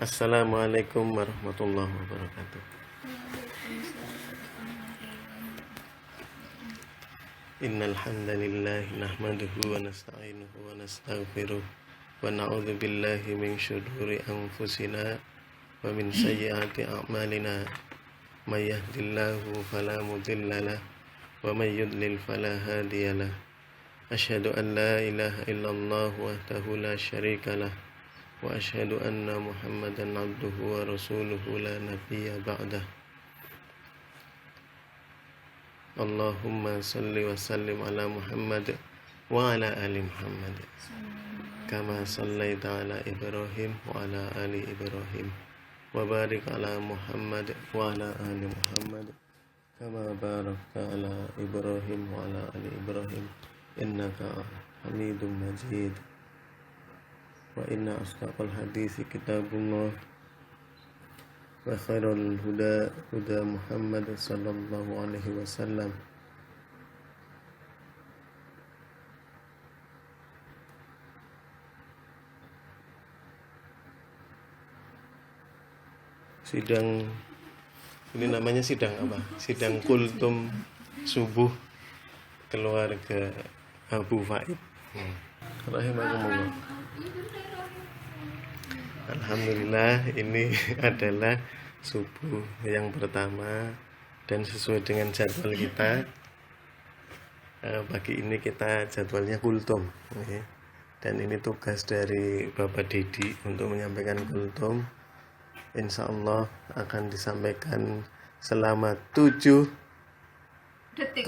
Assalamualaikum warahmatullahi wabarakatuh. Innal hamdalillah nahmaduhu wa nasta'inuhu wa nastaghfiruh wa na'udzu billahi min syururi anfusina wa min sayyiati a'malina. May yahdihillahu fala mudhillalah wa may yudlil fala hadiyalah. Asyhadu an la ilaha illallah wahdahu la syarikalah wa asyhadu anna Muhammadan abduhu wa rasuluhu la nabiyya ba'dah. Allahumma salli wa sallim ala Muhammad wa ala ali Muhammad kama sallaita ala Ibrahim wa ala ali Ibrahim wa barik ala Muhammad wa ala ali Muhammad kama barakta ala Ibrahim wa ala ali Ibrahim innaka Hamidum Majid. Wa inna asdaqal hadisi kitabullah wa khairul huda huda Muhammad sallallahu alaihi wasallam. Sidang ini namanya sidang apa? Sidang kultum subuh keluarga Abu Faid. Rahimahumullah. Alhamdulillah, ini adalah subuh yang pertama dan sesuai dengan jadwal kita. Pagi ini kita jadwalnya kultum, dan ini tugas dari Bapak Dedi untuk menyampaikan kultum. Insya Allah akan disampaikan selama 7,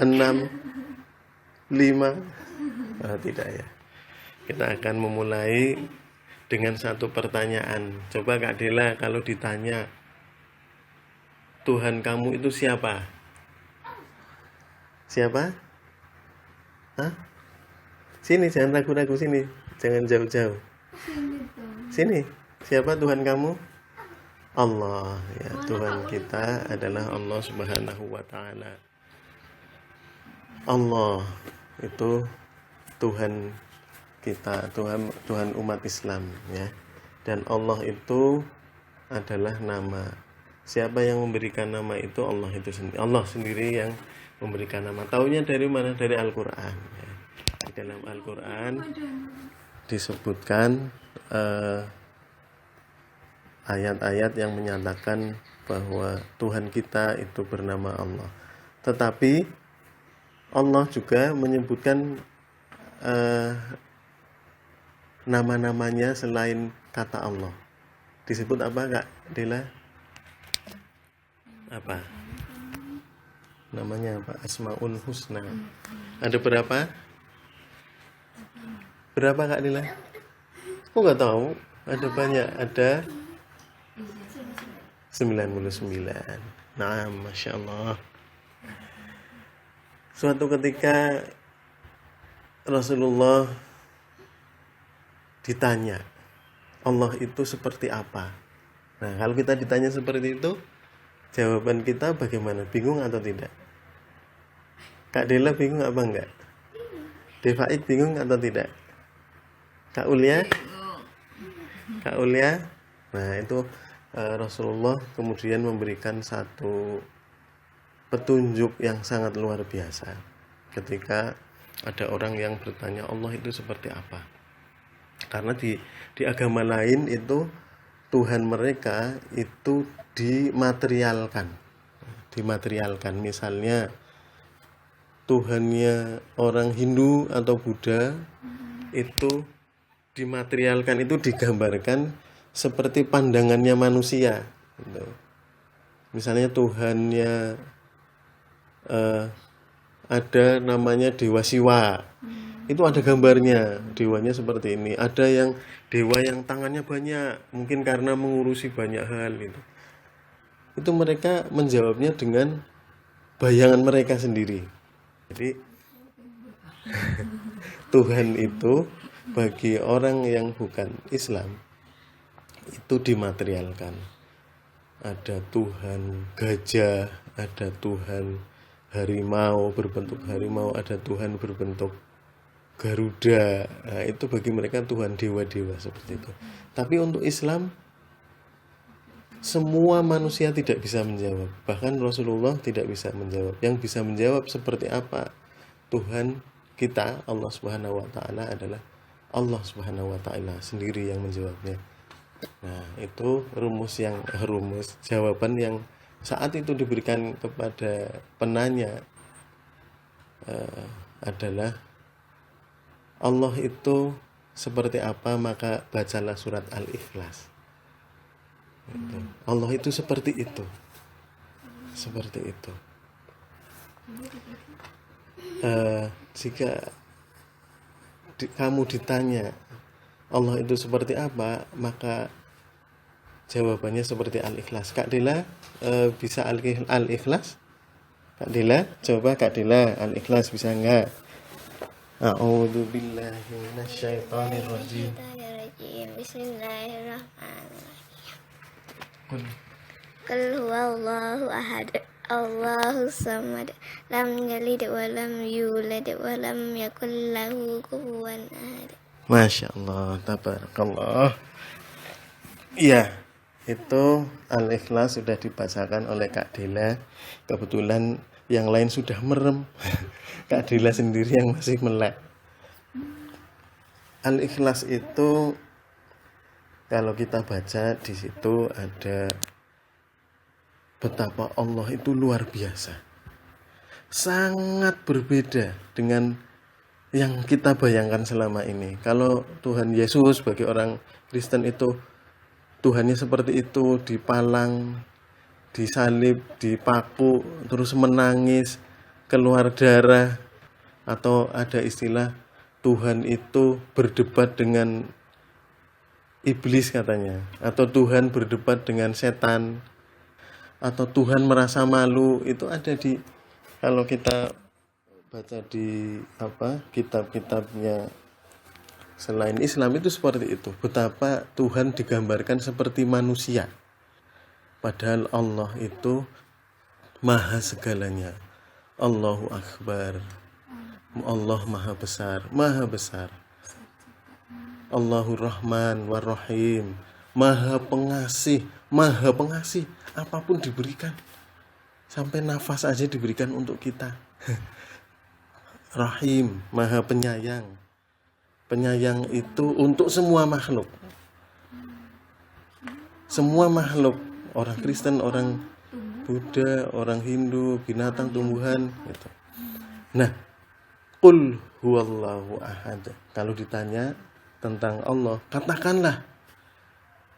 6, 5 tidak ya. Kita akan memulai dengan satu pertanyaan. Coba Kak Dela, kalau ditanya Tuhan kamu itu siapa? Siapa? Hah? Sini, jangan ragu-ragu, sini. Jangan jauh-jauh. Sini. Siapa Tuhan kamu? Allah. Ya, Tuhan kita adalah Allah Subhanahu wa taala. Allah itu Tuhan kita, Tuhan umat Islam, ya. Dan Allah itu adalah nama. Siapa yang memberikan nama itu? Allah itu sendiri. Allah sendiri yang memberikan nama. Taunya dari mana? Dari Al-Qur'an, ya. Di dalam Al-Qur'an disebutkan ayat-ayat yang menyatakan bahwa Tuhan kita itu bernama Allah. Tetapi Allah juga menyebutkan nama-namanya selain kata Allah. Disebut apa Kak Dela? Apa? Namanya apa? Asmaul Husna. Ada berapa? Berapa Kak Dela? Aku nggak tahu. Ada banyak. Ada 99. Nah, Masya Allah. Suatu ketika Rasulullah ditanya, Allah itu seperti apa? Nah, kalau kita ditanya seperti itu, jawaban kita bagaimana? Bingung atau tidak? Kak Dela bingung apa enggak? Devaid bingung atau tidak? Kak Ulia? Kak Ulia? Nah, itu Rasulullah kemudian memberikan satu petunjuk yang sangat luar biasa ketika ada orang yang bertanya Allah itu seperti apa. Karena di agama lain itu Tuhan mereka itu dimaterialkan. Misalnya Tuhannya orang Hindu atau Buddha itu dimaterialkan, itu digambarkan seperti pandangannya manusia. Misalnya Tuhannya ada namanya Dewa Siwa. Itu ada gambarnya, dewanya seperti ini. Ada yang dewa yang tangannya banyak, mungkin karena mengurusi banyak hal gitu. Itu mereka menjawabnya dengan bayangan mereka sendiri. Jadi Tuhan itu bagi orang yang bukan Islam itu dimaterialkan. Ada Tuhan gajah, ada Tuhan harimau berbentuk harimau, ada Tuhan berbentuk Garuda. Nah, itu bagi mereka Tuhan dewa-dewa seperti itu. Tapi untuk Islam semua manusia tidak bisa menjawab. Bahkan Rasulullah tidak bisa menjawab. Yang bisa menjawab seperti apa Tuhan kita, Allah Subhanahu wa taala, adalah Allah Subhanahu wa taala sendiri yang menjawabnya. Nah, itu rumus jawaban yang saat itu diberikan kepada penanya adalah Allah itu seperti apa, maka bacalah surat Al-Ikhlas. Gitu. Allah itu seperti itu. Seperti itu. Jika kamu ditanya Allah itu seperti apa, maka jawabannya seperti Al-Ikhlas. Kak Dila bisa Al-Ikhlas? Kak Dila, coba Kak Dila Al-Ikhlas bisa enggak? A'udzu billahi minasyaitonir rajim. Bismillahirrahmanirrahim. Qul huwallahu ahad, Allahus samad, lam yalid wa lam yulad wa lam yakul lahu kufuwan ahad. Masya Allah, tabarakallah. Iya, itu Al-Ikhlas sudah dibacakan oleh Kak Dila. Kebetulan yang lain sudah merem. Kak Dila sendiri yang masih melek. Al-Ikhlas itu kalau kita baca di situ ada betapa Allah itu luar biasa. Sangat berbeda dengan yang kita bayangkan selama ini. Kalau Tuhan Yesus bagi orang Kristen itu Tuhannya seperti itu, dipalang, disalib, dipaku, terus menangis, keluar darah, atau ada istilah Tuhan itu berdebat dengan iblis katanya, atau Tuhan berdebat dengan setan, atau Tuhan merasa malu. Itu ada di, kalau kita baca di kitab-kitabnya selain Islam itu seperti itu. Betapa Tuhan digambarkan seperti manusia, padahal Allah itu maha segalanya. Allahu Akbar. Allah maha besar, maha besar. Allahur Rahman war Rahim. Maha pengasih, maha pengasih. Apapun diberikan. Sampai nafas aja diberikan untuk kita. Rahim, maha penyayang. Penyayang itu untuk semua makhluk. Semua makhluk. Orang Kristen, orang Buddha, orang Hindu, binatang, tumbuhan gitu. Nah, Qul huwallahu ahad. Kalau ditanya tentang Allah, katakanlah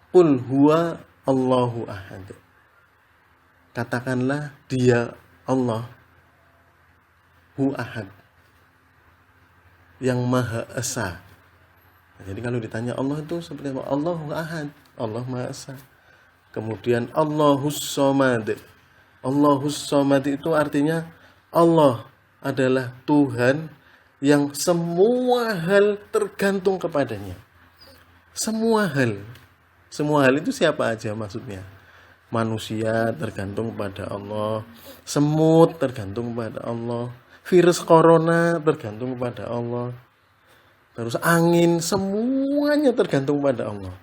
Qul huwa Allahu ahad. Katakanlah dia Allah hu ahad, yang maha esa. Jadi kalau ditanya Allah itu seperti apa? Allahu ahad, Allah maha esa. Kemudian Allahus somad. Allahus somad itu artinya Allah adalah Tuhan yang semua hal tergantung kepadanya. Semua hal. Semua hal itu siapa aja maksudnya? Manusia tergantung kepada Allah, semut tergantung kepada Allah, virus corona tergantung kepada Allah, terus angin, semuanya tergantung kepada Allah.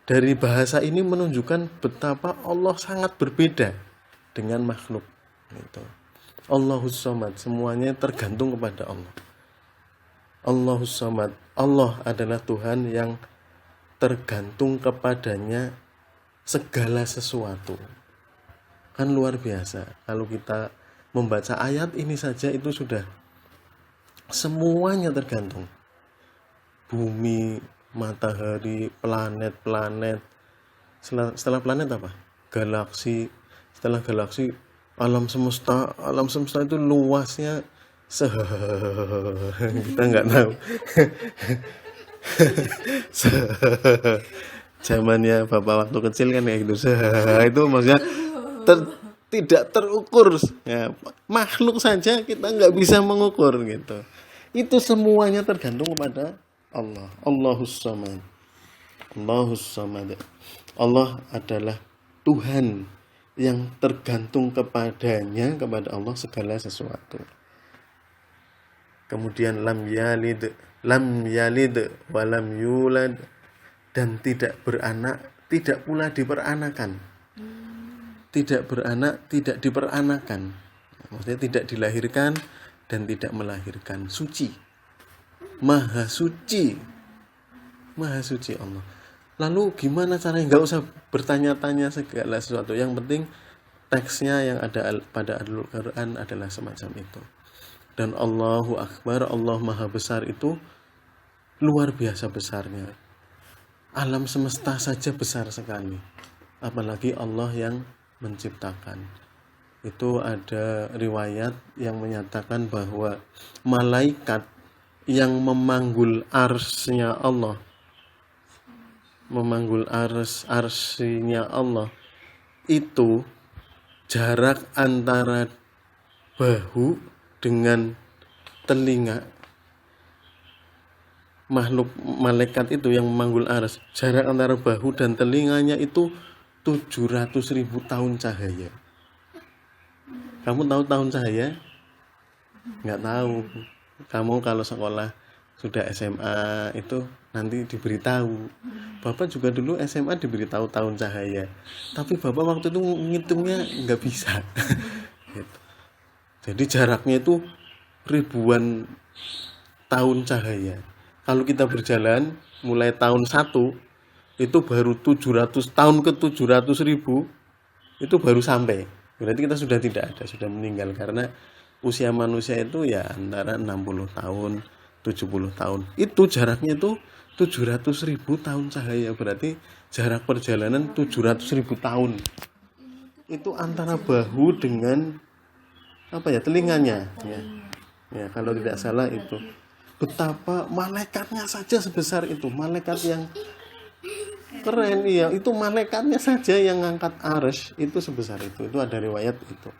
Dari bahasa ini menunjukkan betapa Allah sangat berbeda dengan makhluk. Gitu. Allahus Samad, semuanya tergantung kepada Allah. Allahus Samad, Allah adalah Tuhan yang tergantung kepadanya segala sesuatu. Kan luar biasa. Kalau kita membaca ayat ini saja itu sudah semuanya tergantung. Bumi, matahari, planet-planet. Setelah planet apa? Galaksi. Setelah galaksi, alam semesta. Alam semesta itu luasnya kita nggak tahu. Zamannya bapak waktu kecil kan kayak gitu. Itu maksudnya tidak terukur ya, makhluk saja kita nggak bisa mengukur gitu. Itu semuanya tergantung kepada Allah. Allahus Samad. Allahus Samad. Allah adalah Tuhan yang tergantung kepadanya, kepada Allah segala sesuatu. Kemudian lam yalid wa lam yulad, dan tidak beranak, tidak pula diperanakan. tidak beranak, tidak diperanakan. Maksudnya tidak dilahirkan dan tidak melahirkan. Suci. Maha suci. Maha suci Allah. Lalu gimana caranya? Nggak usah bertanya-tanya segala sesuatu. Yang penting teksnya yang ada pada Al-Quran adalah semacam itu. Dan Allahu Akbar, Allah Maha Besar itu luar biasa besarnya. Alam semesta saja besar sekali. Apalagi Allah yang menciptakan. Itu ada riwayat yang menyatakan bahwa malaikat yang memanggul arsy-nya Allah, memanggul arsy-nya Allah, itu jarak antara bahu dengan telinga makhluk malaikat itu yang memanggul arsy, jarak antara bahu dan telinganya itu 700.000 tahun cahaya. Kamu tahu tahun cahaya? Nggak tahu. Kamu kalau sekolah sudah SMA itu nanti diberitahu. Bapak juga dulu SMA diberitahu tahun cahaya. Tapi Bapak waktu itu ngitungnya nggak bisa. Gitu. Jadi jaraknya itu ribuan tahun cahaya. Kalau kita berjalan mulai tahun 1 itu baru 700 tahun ke 700.000 itu baru sampai. Berarti kita sudah tidak ada, sudah meninggal, karena usia manusia itu ya antara 60 tahun, 70 tahun. Itu jaraknya itu 700.000 tahun cahaya. Berarti jarak perjalanan 700.000 tahun. Itu antara bahu dengan telinganya ya. Ya, kalau tidak salah itu. Betapa malaikatnya saja sebesar itu. Malaikat yang keren, iya, itu malaikatnya saja yang ngangkat arsy itu sebesar itu ada riwayat itu.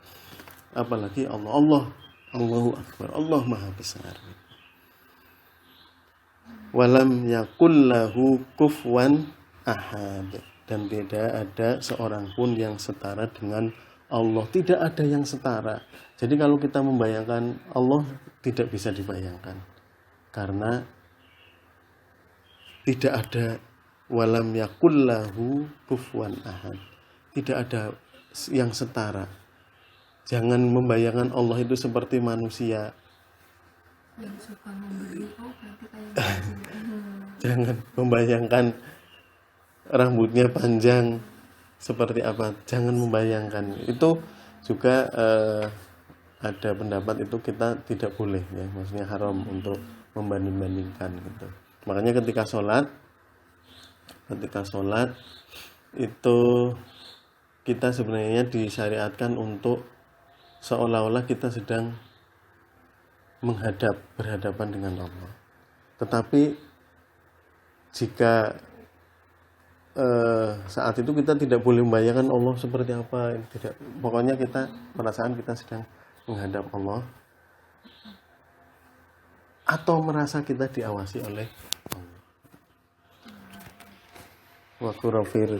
Apalagi Allahu Akbar, Allah Maha Besar. Walam yakul lahu kufuwan ahad, dan tidak ada seorang pun yang setara dengan Allah, tidak ada yang setara. Jadi kalau kita membayangkan Allah, tidak bisa dibayangkan karena tidak ada. Walam yakul lahu kufuwan ahad, tidak ada yang setara. Jangan membayangkan Allah itu seperti manusia. Yang suka memberi, jangan membayangkan rambutnya panjang seperti apa. Jangan membayangkan. Itu juga ada pendapat itu kita tidak boleh ya, maksudnya haram untuk membanding-bandingkan gitu. Makanya ketika sholat itu kita sebenarnya disyariatkan untuk seolah-olah kita sedang berhadapan dengan Allah. Tetapi jika saat itu kita tidak boleh membayangkan Allah seperti apa, tidak. Pokoknya kita perasaan kita sedang menghadap Allah atau merasa kita diawasi oleh Allah. Wa qurafir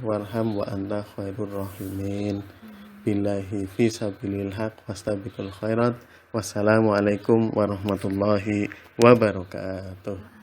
warham wa anta khairur rahimin. Billahi fi sabilil haq wastabiqul khairat. Wassalamualaikum warahmatullahi wabarakatuh.